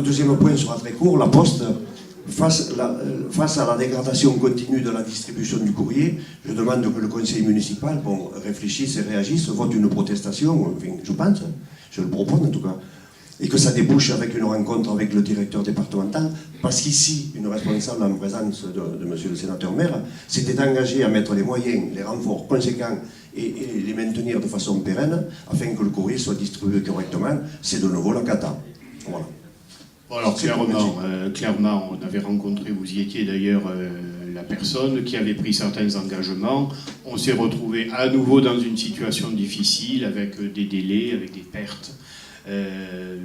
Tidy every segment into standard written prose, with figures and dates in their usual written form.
le deuxième point sera très court. La Poste, face à la dégradation continue de la distribution du courrier, je demande que le conseil municipal réfléchisse et réagisse, vote une protestation, enfin, je pense, je le propose en tout cas, et que ça débouche avec une rencontre avec le directeur départemental, parce qu'ici, une responsable en présence de monsieur le sénateur maire s'était engagée à mettre les moyens, les renforts conséquents et les maintenir de façon pérenne, afin que le courrier soit distribué correctement. C'est de nouveau la cata. Voilà. Bon, alors clairement, on avait rencontré, vous y étiez d'ailleurs, la personne qui avait pris certains engagements. On s'est retrouvé à nouveau dans une situation difficile, avec des délais, avec des pertes.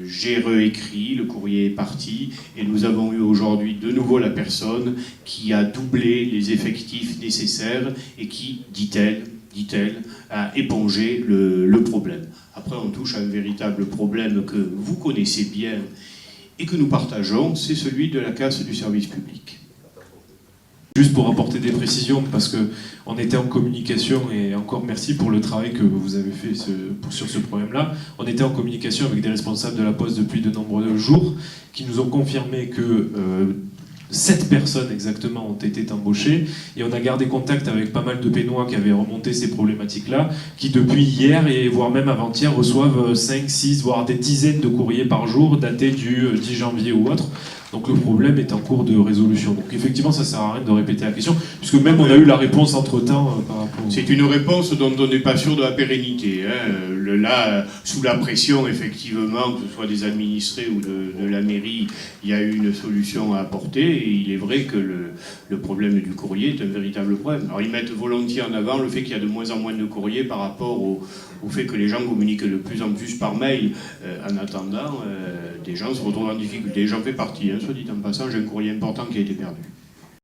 J'ai réécrit, le courrier est parti, et nous avons eu aujourd'hui de nouveau la personne qui a doublé les effectifs nécessaires et qui, dit-elle, a épongé le problème. Après, on touche à un véritable problème que vous connaissez bien et que nous partageons, c'est celui de la casse du service public. Juste pour apporter des précisions, parce qu'on était en communication, et encore merci pour le travail que vous avez fait sur ce problème-là. On était en communication avec des responsables de la Poste depuis de nombreux jours, qui nous ont confirmé que 7 personnes exactement ont été embauchées, et on a gardé contact avec pas mal de Pénois qui avaient remonté ces problématiques-là, qui depuis hier, et voire même avant-hier, reçoivent 5, 6, voire des dizaines de courriers par jour, datés du 10 janvier ou autre. Donc le problème est en cours de résolution. Donc effectivement, ça ne sert à rien de répéter la question, puisque même on a eu la réponse entre-temps par rapport... C'est une réponse dont on n'est pas sûr de la pérennité. Là, sous la pression, effectivement, que ce soit des administrés ou de la mairie, il y a eu une solution à apporter, et il est vrai que le problème du courrier est un véritable problème. Alors ils mettent volontiers en avant le fait qu'il y a de moins en moins de courriers par rapport au fait que les gens communiquent de plus en plus par mail. En attendant, des gens se retrouvent en difficulté. J'en fais partie, soit dit en passant, j'ai un courrier important qui a été perdu.